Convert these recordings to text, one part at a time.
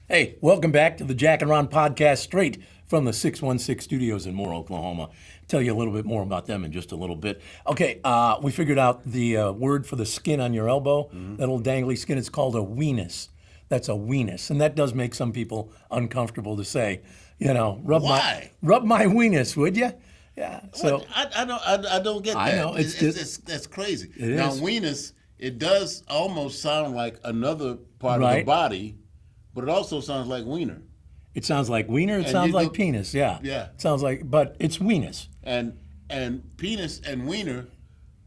Hey, welcome back to the Jack and Ron podcast, straight from the 616 studios in Moore, Oklahoma. Tell you a little bit more about them in just a little bit. Okay, we figured out the word for the skin on your elbow, that little dangly skin. It's called a weenus. That's a weenus, and that does make some people uncomfortable to say. You know, Why? rub my weenus, would you? Yeah. So I don't get that. I know, That's crazy. It Now is. weenus, it does almost sound like another part of Right. the body, but it also sounds like wiener. it sounds like wiener. It And sounds you like go- penis. Yeah. Yeah. It sounds like, but it's weenus. And penis and wiener,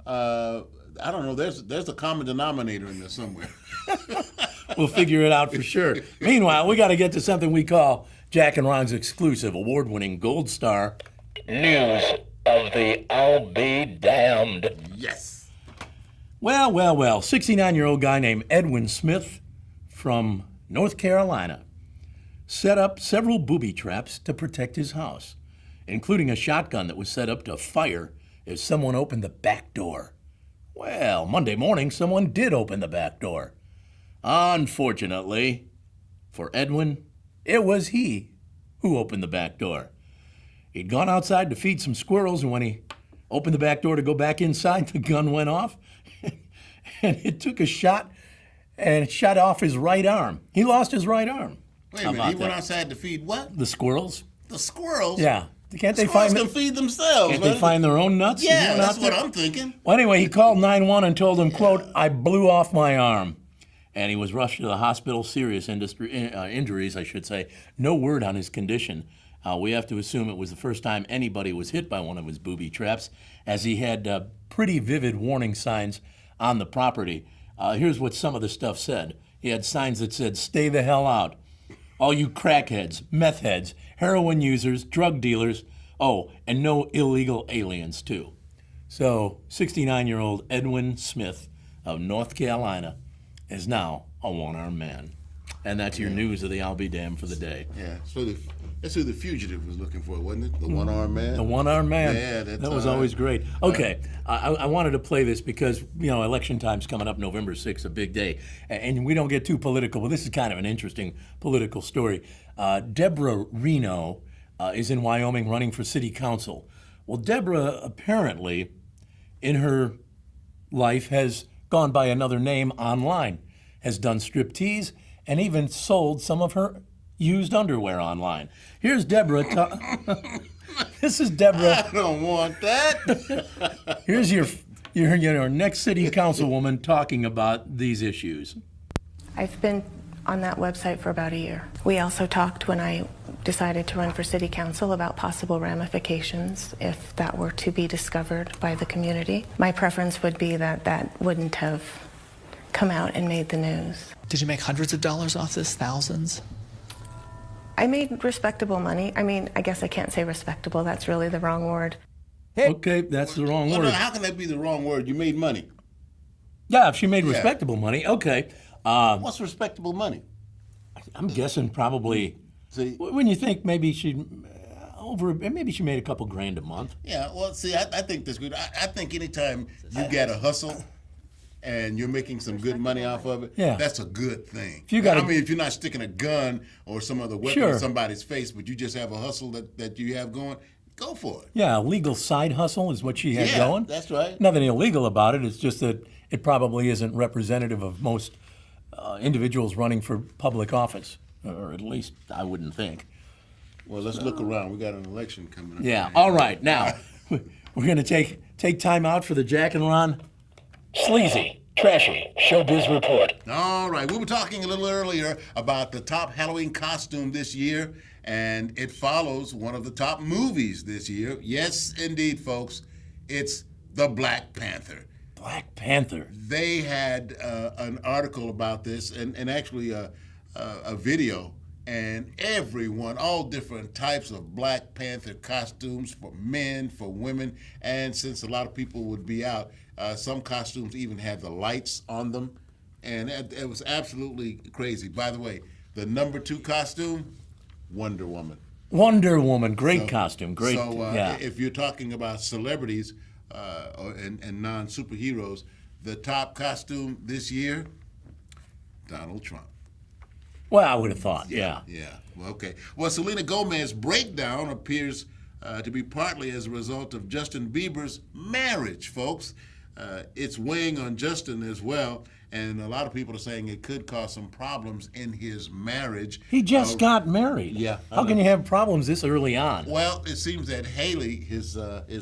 I don't know. There's a common denominator in there somewhere. We'll figure it out for sure. Meanwhile, we got to get to something we call Jack and Ron's exclusive, award-winning Gold Star news of the I'll be damned. Yes. Well, 69-year-old guy named Edwin Smith from North Carolina set up several booby traps to protect his house, including a shotgun that was set up to fire if someone opened the back door. Well, Monday morning, someone did open the back door. Unfortunately, for Edwin, it was he who opened the back door. He'd gone outside to feed some squirrels, and when he opened the back door to go back inside, the gun went off, and it took a shot and it shot off his right arm. He lost his right arm. Wait How a minute. about He went that? outside to feed what? The squirrels? The squirrels. Yeah. Can't they Squirrels find can feed themselves. can't they man. find their own nuts? He Yeah, went that's out what there. I'm thinking. Well, anyway, he called 911 and told them, quote, "I blew off my arm." And he was rushed to the hospital, serious injuries, I should say. No word on his condition. We have to assume it was the first time anybody was hit by one of his booby traps, as he had pretty vivid warning signs on the property. Here's what some of the stuff said. He had signs that said, "Stay the hell out. All you crackheads, meth heads, heroin users, drug dealers. Oh, and no illegal aliens, too." So, 69-year-old Edwin Smith of North Carolina is now a one-armed man. And that's your news of the I'll be damned for the day. Yeah. So that's who the fugitive was looking for, wasn't it? The one-armed man. The one-armed man. Yeah, that's that was all right. always great. Okay, I wanted to play this because, election time's coming up, November 6th, a big day. And we don't get too political, but this is kind of an interesting political story. Deborah Reno is in Wyoming running for city council. Well, Deborah apparently, in her life, has gone by another name online, has done striptease, and even sold some of her used underwear online. Here's Deborah. This is Deborah. I don't want that. Here's your next city councilwoman talking about these issues. I've been on that website for about a year. We also talked when I decided to run for city council about possible ramifications if that were to be discovered by the community. My preference would be that that wouldn't have come out and made the news. Did you make hundreds of dollars off this? Thousands? I made respectable money. I mean, I guess I can't say respectable. That's really the wrong word. Okay, that's the wrong Well, word. how can that be the wrong word? You made money. Yeah, if she made respectable money, okay. What's respectable money? I'm guessing probably See, when you think maybe she made a couple grand a month. yeah. Well, see, I think that's good. I think anytime you get a hustle and you're making some good money off of it, Yeah. that's a good thing. If you got I a- mean, if you're not sticking a gun or some other weapon Sure. in somebody's face, but you just have a hustle that you have going, go for it. Yeah, a legal side hustle is what she had Yeah, going. that's right. Nothing illegal about it. It's just that it probably isn't representative of most individuals running for public office, or at least I wouldn't think. Well, let's look around. We got an election coming up. Yeah. All right. Now we're going to take time out for the Jack and Ron sleazy, trashy showbiz report. All right. We were talking a little earlier about the top Halloween costume this year, and it follows one of the top movies this year. Yes, indeed, folks. It's The Black Panther. Black Panther. They had an article about this and actually a video, and everyone, all different types of Black Panther costumes for men, for women, and since a lot of people would be out, some costumes even had the lights on them, and it was absolutely crazy. By the way, the number 2 costume, Wonder Woman. Wonder Woman. Great costume. Great. So yeah. if you're talking about celebrities and non-superheroes, the top costume this year, Donald Trump. Well, I would have thought, yeah. Yeah. Well, okay. Well, Selena Gomez's breakdown appears to be partly as a result of Justin Bieber's marriage, folks. It's weighing on Justin as well, and a lot of people are saying it could cause some problems in his marriage. He just got married. Yeah, I How know. can you have problems this early on? Well, it seems that Haley, his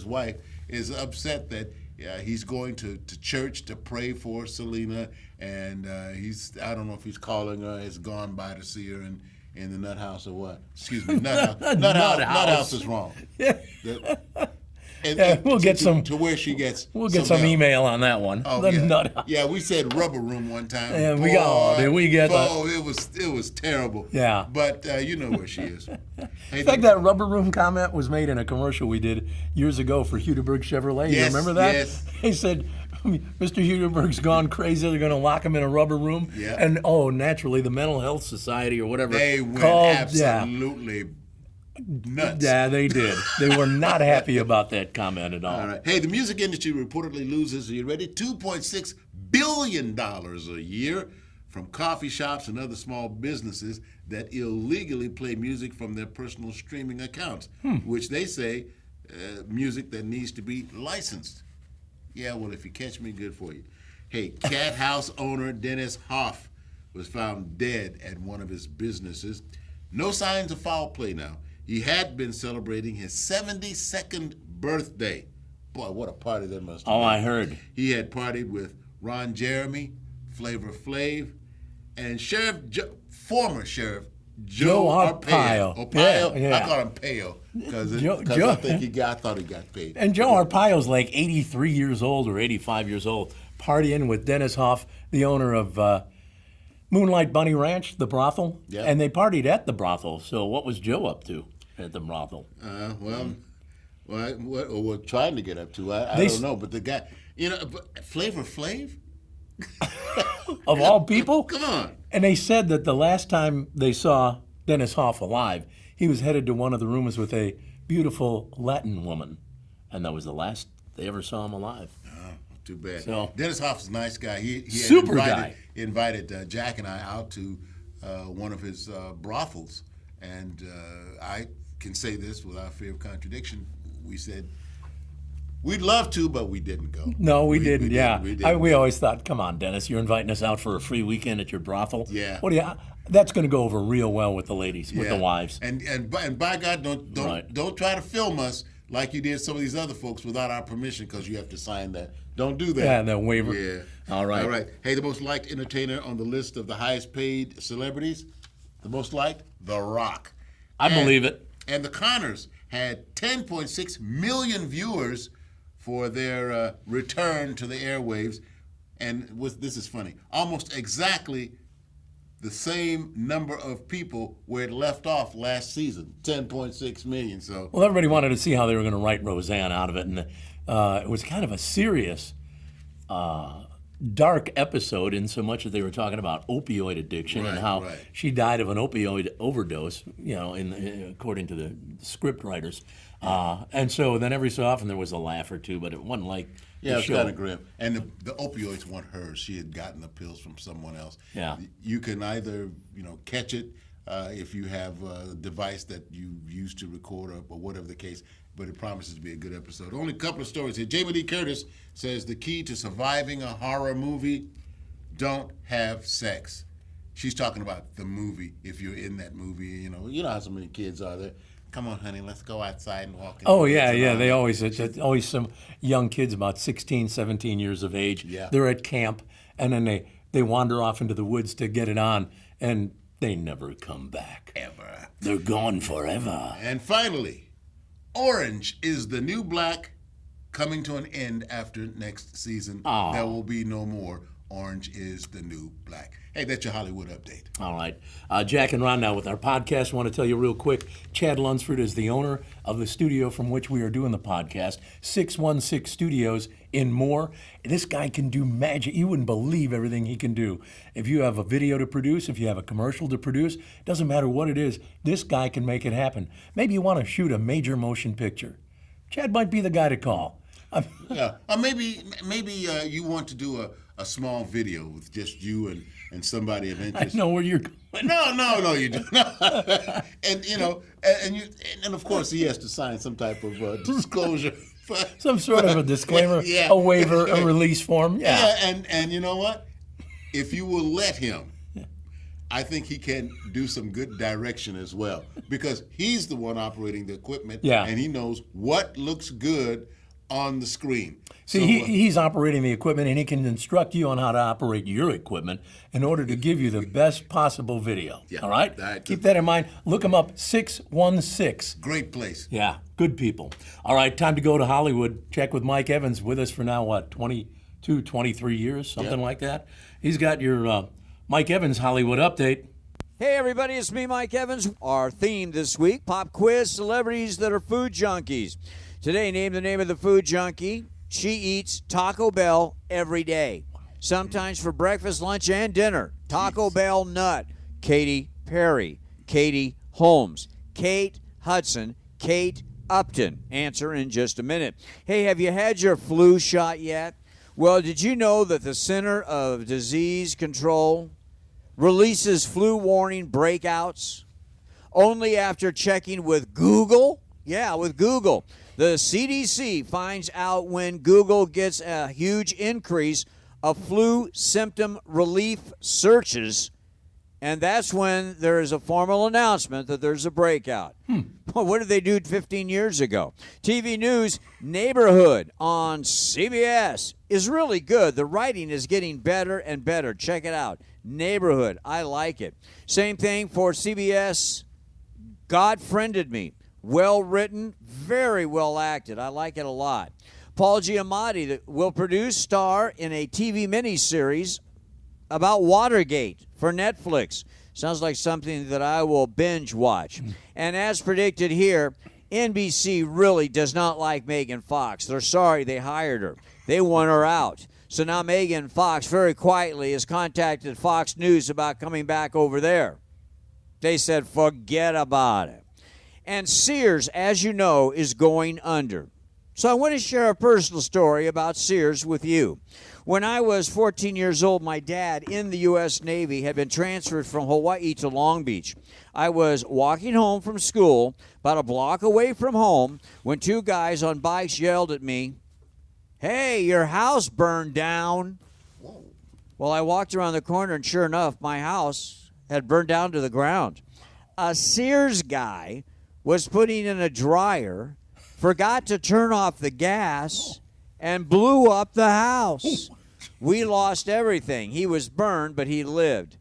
wife, is upset that he's going to church to pray for Selena, and I don't know if he's calling her, has gone by to see her in the nut house or what. Excuse me, nut house. Nut house is wrong. And We'll get some- to where she gets. We'll get some help. email on that one. Oh, The yeah. nut house. Yeah, we said rubber room one time. Yeah, did we get that? Oh, it was terrible. Yeah. But you know where she is. Hey, In fact, that rubber room comment was made in a commercial we did years ago for Hudeberg Chevrolet. You Yes, remember that? yes. They said, Mr. Hudeberg's gone crazy. They're going to lock him in a rubber room. Yeah. And, naturally, the Mental Health Society or whatever they went called. absolutely nuts. Yeah, they did. They were not happy about that comment at all. All right. Hey, the music industry reportedly loses, are you ready? $2.6 billion a year from coffee shops and other small businesses that illegally play music from their personal streaming accounts, which they say music that needs to be licensed. Yeah, well, if you catch me, good for you. Hey, Cat House owner Dennis Hoff was found dead at one of his businesses. No signs of foul play now. He had been celebrating his 72nd birthday. Boy, what a party that must have Oh, been. I heard. He had partied with Ron Jeremy, Flavor Flav, and former Sheriff Joe Arpaio. Arpaio. Yeah. I call him Payo because Joe- I think I thought he got paid. And Joe Arpaio's like 83 years old or 85 years old, partying with Dennis Hoff, the owner of Moonlight Bunny Ranch, the brothel. Yeah. And they partied at the brothel. So what was Joe up to at the brothel? What we're trying to get up to, I don't know. But the guy, but Flavor Flav? Of all people? Come on. And they said that the last time they saw Dennis Hoff alive, he was headed to one of the rooms with a beautiful Latin woman. And that was the last they ever saw him alive. Too bad. So- Dennis Hoff's a nice guy. He had Super guy. invited Jack and I out to one of his brothels, and I can say this without fear of contradiction. We said we'd love to, but we didn't go. No, we didn't. Yeah, we didn't. we always thought, come on, Dennis, you're inviting us out for a free weekend at your brothel. Yeah. What do you? That's going to go over real well with the ladies, with the Yeah. wives. And by God, don't Right. don't try to film us like you did some of these other folks without our permission, because you have to sign that. Don't do that. Yeah, that waiver. Yeah. All right. All right. Hey, the most liked entertainer on the list of the highest paid celebrities, the most liked, The Rock. I believe it. And the Connors had 10.6 million viewers for their return to the airwaves. And this is funny, almost exactly the same number of people where it left off last season, 10.6 million. So Well, everybody wanted to see how they were going to write Roseanne out of it, and it was kind of a serious, dark episode in so much that they were talking about opioid addiction and Right, how right. she died of an opioid overdose, according to the script writers. And so then every so often there was a laugh or two, but it wasn't like yeah, the it's show. kind of grim. And the opioids weren't hers. She had gotten the pills from someone else. Yeah. You can either catch it if you have a device that you use to record or whatever the case. But it promises to be a good episode. Only a couple of stories here. Jamie Lee Curtis says the key to surviving a horror movie: don't have sex. She's talking about the movie. If you're in that movie, you know how so many kids are there. Come on, honey, let's go outside and walk. Oh, yeah, yeah. They always, it's always some young kids about 16, 17 years of age. Yeah. They're at camp, and then they wander off into the woods to get it on, and they never come back. Ever. They're gone forever. And finally, Orange is the New Black, coming to an end after next season. Aw. There will be no more Orange is the New Black. Hey, that's your Hollywood update. All right. Jack and Ron now with our podcast. I want to tell you real quick, Chad Lunsford is the owner of the studio from which we are doing the podcast, 616 Studios in Moore. This guy can do magic. You wouldn't believe everything he can do. If you have a video to produce, if you have a commercial to produce, doesn't matter what it is, this guy can make it happen. Maybe you want to shoot a major motion picture. Chad might be the guy to call. Yeah, or maybe you want to do a small video with just you and somebody of I interest. know where you're going. No, you do not. And you know, and of course he has to sign some type of disclosure. Some sort of a disclaimer, Yeah. a waiver, a release form. Yeah. And you know what? If you will let him, I think he can do some good direction as well, because he's the one operating the equipment, Yeah. and he knows what looks good on the screen. See, So, he's operating the equipment, and he can instruct you on how to operate your equipment in order to give you the best possible video. Yeah, All right? that- Keep that in mind. Look him up, 616. great place. Yeah, good people. All right, time to go to Hollywood. Check with Mike Evans, with us for now, what, 22, 23 years, something Yeah. like that? He's got your Mike Evans Hollywood update. Hey everybody, it's me, Mike Evans. Our theme this week, pop quiz, celebrities that are food junkies. Today, name the name of the food junkie. She eats Taco Bell every day, sometimes for breakfast, lunch, and dinner. Taco Bell nut. Katy Perry, Katie Holmes, Kate Hudson, Kate Upton. Answer in just a minute. Hey, have you had your flu shot yet? Well, did you know that the Center of Disease Control releases flu warning breakouts only after checking with Google? Yeah, with Google. The CDC finds out when Google gets a huge increase of flu symptom relief searches, and that's when there is a formal announcement that there's a breakout. Well, what did they do 15 years ago? TV News Neighborhood on CBS is really good. The writing is getting better and better. Check it out. Neighborhood. I like it. Same thing for CBS God Friended Me. Well written, very well acted. I like it a lot. Paul Giamatti will star in a TV miniseries about Watergate for Netflix. Sounds like something that I will binge watch. And as predicted here, NBC really does not like Megan Fox. They're sorry they hired her. They want her out. So now Megan Fox very quietly has contacted Fox News about coming back over there. They said, forget about it. And Sears, as you know, is going under. So I want to share a personal story about Sears with you. When I was 14 years old, my dad in the U.S. Navy had been transferred from Hawaii to Long Beach. I was walking home from school, about a block away from home, when two guys on bikes yelled at me, "Hey, your house burned down." Whoa. Well, I walked around the corner, and sure enough, my house had burned down to the ground. A Sears guy was putting in a dryer, forgot to turn off the gas, and blew up the house. We lost everything. He was burned, but he lived.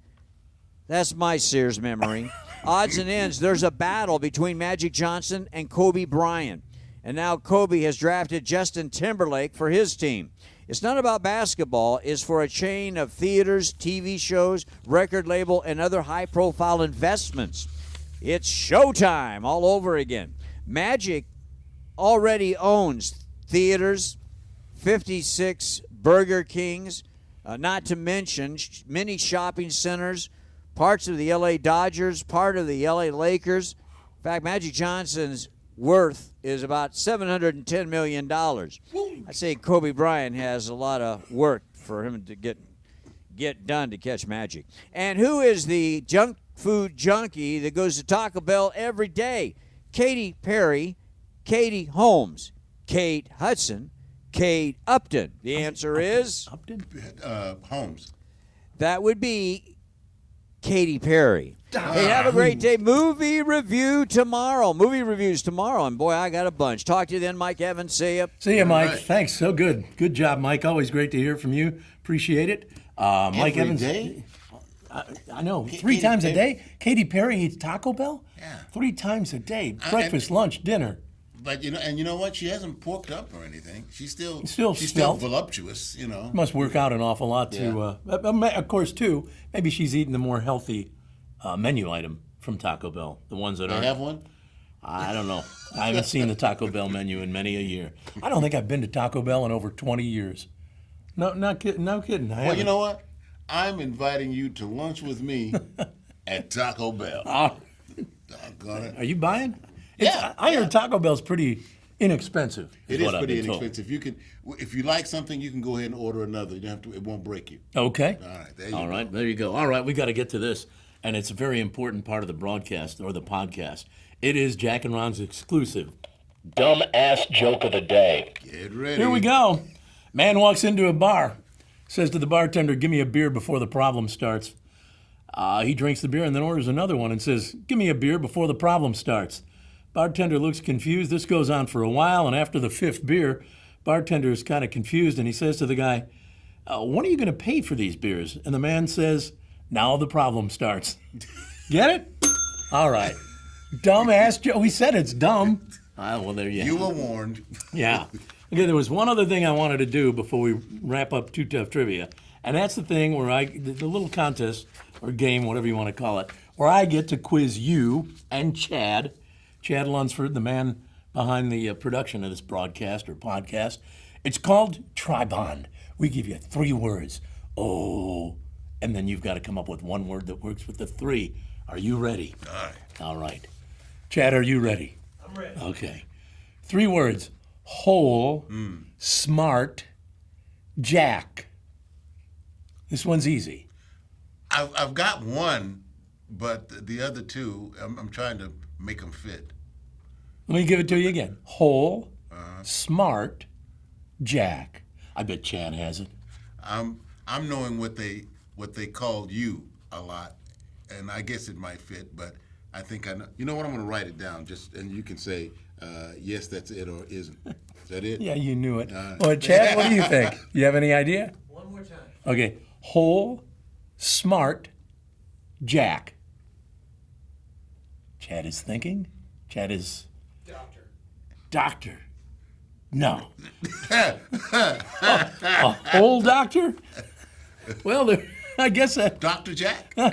That's my Sears memory. Odds and ends, there's a battle between Magic Johnson and Kobe Bryant. And now Kobe has drafted Justin Timberlake for his team. It's not about basketball. It's for a chain of theaters, TV shows, record label, and other high-profile investments. It's showtime all over again. Magic already owns theaters, 56 Burger Kings, not to mention many shopping centers, parts of the L.A. Dodgers, part of the L.A. Lakers. In fact, Magic Johnson's worth is about $710 million. I say Kobe Bryant has a lot of work for him to get done to catch Magic. And who is the junk food junkie that goes to Taco Bell every day? Katy Perry, Katie Holmes, Kate Hudson, Kate Upton. The answer is Upton? Holmes. that would be Katy Perry. Hey, have a great day. Movie reviews tomorrow, and boy, I got a bunch. Talk to you then, Mike Evans. See ya. See you, Mike. right. Thanks. So good. Good job, Mike. Always great to hear from you. Appreciate it. Mike Every Evans. day? I know. Three Katy times a Perry. day? Katy Perry eats Taco Bell? Yeah. 3 times a day. Breakfast, lunch, dinner. But you know what? She hasn't porked up or anything. She's still Still voluptuous. You know. Must work out an awful lot to, of course, too, maybe she's eating the more healthy menu item from Taco Bell. The ones that I are. have one. I don't know. I haven't seen the Taco Bell menu in many a year. I don't think I've been to Taco Bell in over 20 years. No, not kidding. No kidding. Well, you know what? I'm inviting you to lunch with me at Taco Bell. Oh, Doggone it. are you buying? Yeah, I heard Taco Bell's pretty inexpensive. It is what I've pretty been told. inexpensive. If you like something, you can go ahead and order another. You don't have to. It won't break you. Okay. All right, there you All go. right, there you go. All right, we got to get to this, and it's a very important part of the broadcast or the podcast. It is Jack and Ron's exclusive dumb ass joke of the day. Get ready. Here we go. Man walks into a bar, says to the bartender, "Give me a beer before the problem starts." He drinks the beer and then orders another one and says, "Give me a beer before the problem starts." Bartender looks confused. This goes on for a while, and after the fifth beer, bartender is kind of confused, and he says to the guy, "When are you going to pay for these beers?" And the man says, "Now the problem starts." Get it? All right. Dumb ass joke. We said it's dumb. Well, there you have You it. were warned. Yeah. Okay, there was one other thing I wanted to do before we wrap up Too Tough Trivia, and that's the thing where the little contest or game, whatever you want to call it, where I get to quiz you and Chad Lunsford, the man behind the production of this broadcast or podcast. It's called Tribond. We give you 3 words. Oh, and then you've got to come up with one word that works with the 3. Are you ready? All right. All right. Chad, are you ready? I'm ready. Okay. 3 words. Whole, smart, Jack. This one's easy. I've got one, but the other 2, I'm trying to make them fit. Let me give it to you again. Whole, smart, Jack. I bet Chad has it. I'm knowing what they called you a lot, and I guess it might fit, but I think I know. You know what? I'm going to write it down, and you can say yes, that's it, or isn't. Is that it? Yeah, you knew it. Well, Chad, what do you think? You have any idea? One more time. Okay. Whole, smart, Jack. Chad is thinking. Chad is doctor. No. A whole doctor? Well, I guess that. Dr. Jack. I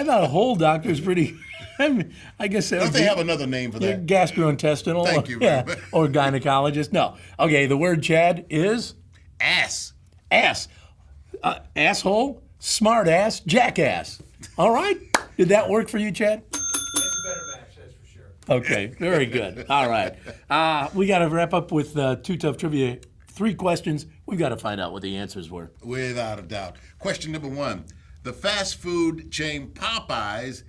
thought a whole doctor is pretty. I guess that Don't would they be have another name for that? gastrointestinal. Thank you very Yeah, much. or gynecologist. No. Okay, the word Chad is Ass. ass. Asshole, smart ass, jackass. All right? Did that work for you, Chad? That's a better match, that's for sure. Okay, very good. All right. We got to wrap up with Too Tough Trivia. 3 questions. We've got to find out what the answers were. Without a doubt. Question number 1. The fast food chain Popeyes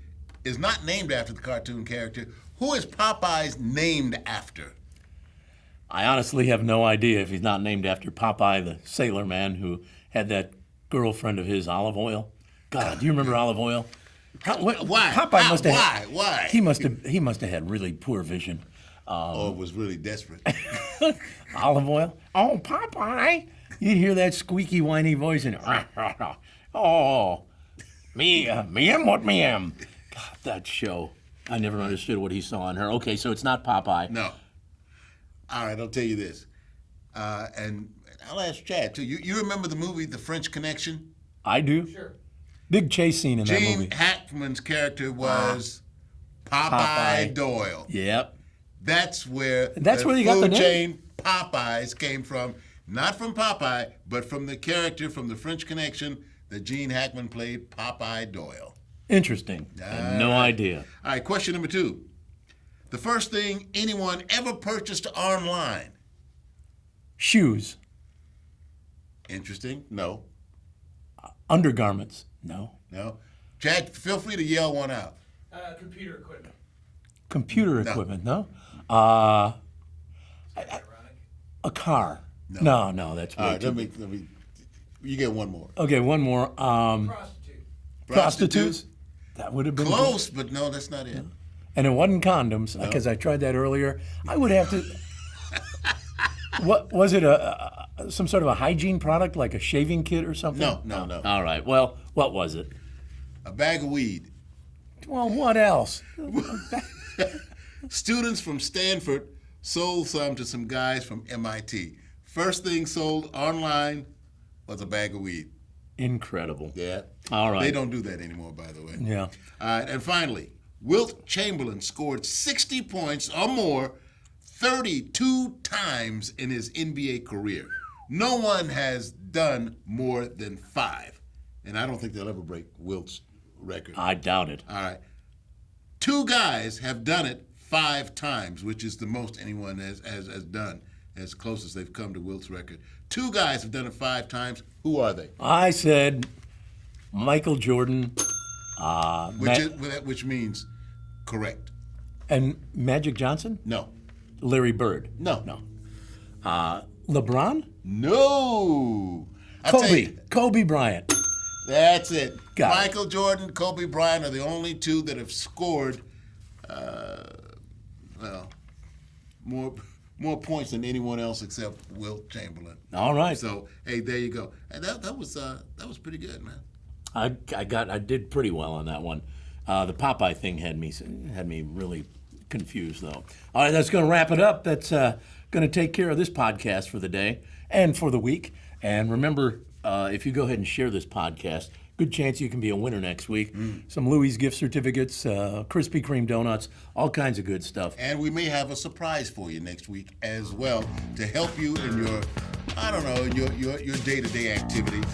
is not named after the cartoon character. Who is Popeyes named after? I honestly have no idea if he's not named after Popeye, the sailor man who had that girlfriend of his, Olive Oil. God, do you remember Olive Oil? Why? Popeye How? must have. Why? He must have had really poor vision. Or was really desperate. Olive Oil. Oh, Popeye! You'd hear that squeaky, whiny voice and oh, me am what me am. God, that show. I never understood what he saw in her. Okay, so it's not Popeye. No. All right, I'll tell you this. And I'll ask Chad, too. You remember the movie The French Connection? I do. Sure. Big chase scene in that Gene movie. Hackman's character was Popeye Doyle. Yep. That's where Where you got the food name. chain Popeyes came from. Not from Popeye, but from the character from The French Connection that Gene Hackman played, Popeye Doyle. Interesting. I had no idea. All right, question number 2. The first thing anyone ever purchased online. Shoes. Interesting? No. Undergarments. No. No. Chad, feel free to yell one out. Computer equipment. Computer equipment. No. Ironic. A car. No, that's way All right, too let me. You get one more. Okay, one more. Prostitute. Prostitutes. That would have been Close, but no, that's not it. And it wasn't condoms because I tried that earlier. I would have to. What was it? Some sort of a hygiene product, like a shaving kit or something? No. All right. Well, what was it? A bag of weed. Well, what else? Students from Stanford sold some to some guys from MIT. First thing sold online was a bag of weed. Incredible. Yeah. All right. They don't do that anymore, by the way. Yeah. All right, and finally, Wilt Chamberlain scored 60 points or more 32 times in his NBA career. No one has done more than 5. And I don't think they'll ever break Wilt's record. I doubt it. All right. 2 guys have done it 5 times, which is the most anyone has done, as close as they've come to Wilt's record. 2 guys have done it 5 times. Who are they? I said Michael Jordan Which means correct. and Magic Johnson, No. Larry Bird. No. LeBron, No. I tell you, Kobe Bryant. that's it. Got it. Michael Jordan, Kobe Bryant are the only 2 that have scored, more points than anyone else except Wilt Chamberlain. All right. So hey, there you go. And that was pretty good, man. I did pretty well on that one. The Popeye thing had me really confused, though. All right, that's going to wrap it up. That's going to take care of this podcast for the day and for the week. And remember, if you go ahead and share this podcast, good chance you can be a winner next week. Some Louis gift certificates, Krispy Kreme donuts, all kinds of good stuff. And we may have a surprise for you next week as well to help you in your, your day-to-day activities.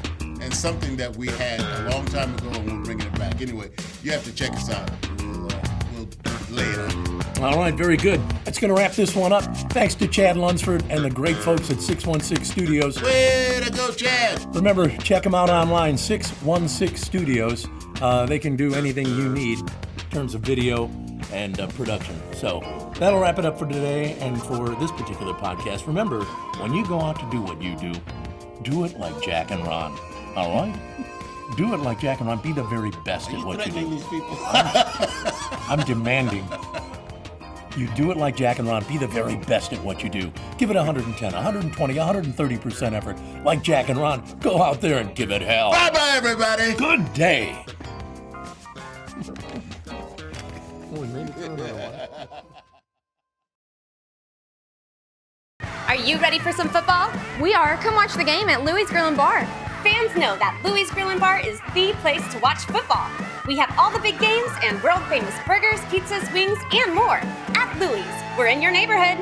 And something that we had a long time ago, and we're bringing it back. Anyway, you have to check us out. We'll lay it on. All right, very good. That's going to wrap this one up. Thanks to Chad Lunsford and the great folks at 616 Studios. Way to go, Chad! Remember, check them out online, 616 Studios. They can do anything you need in terms of video and production. So that'll wrap it up for today and for this particular podcast. Remember, when you go out to do what you do it like Jack and Ron. All right? Do it like Jack and Ron. Be the very best at what you Threatening do. these people. I'm demanding. You do it like Jack and Ron. Be the very best at what you do. Give it 110, 120, 130% effort. Like Jack and Ron, go out there and give it hell. Bye-bye, everybody! Good day. Are you ready for some football? We are. Come watch the game at Louis Grill and Bar. Fans know that Louis Grill and Bar is the place to watch football. We have all the big games and world famous burgers, pizzas, wings, and more. At Louis, we're in your neighborhood.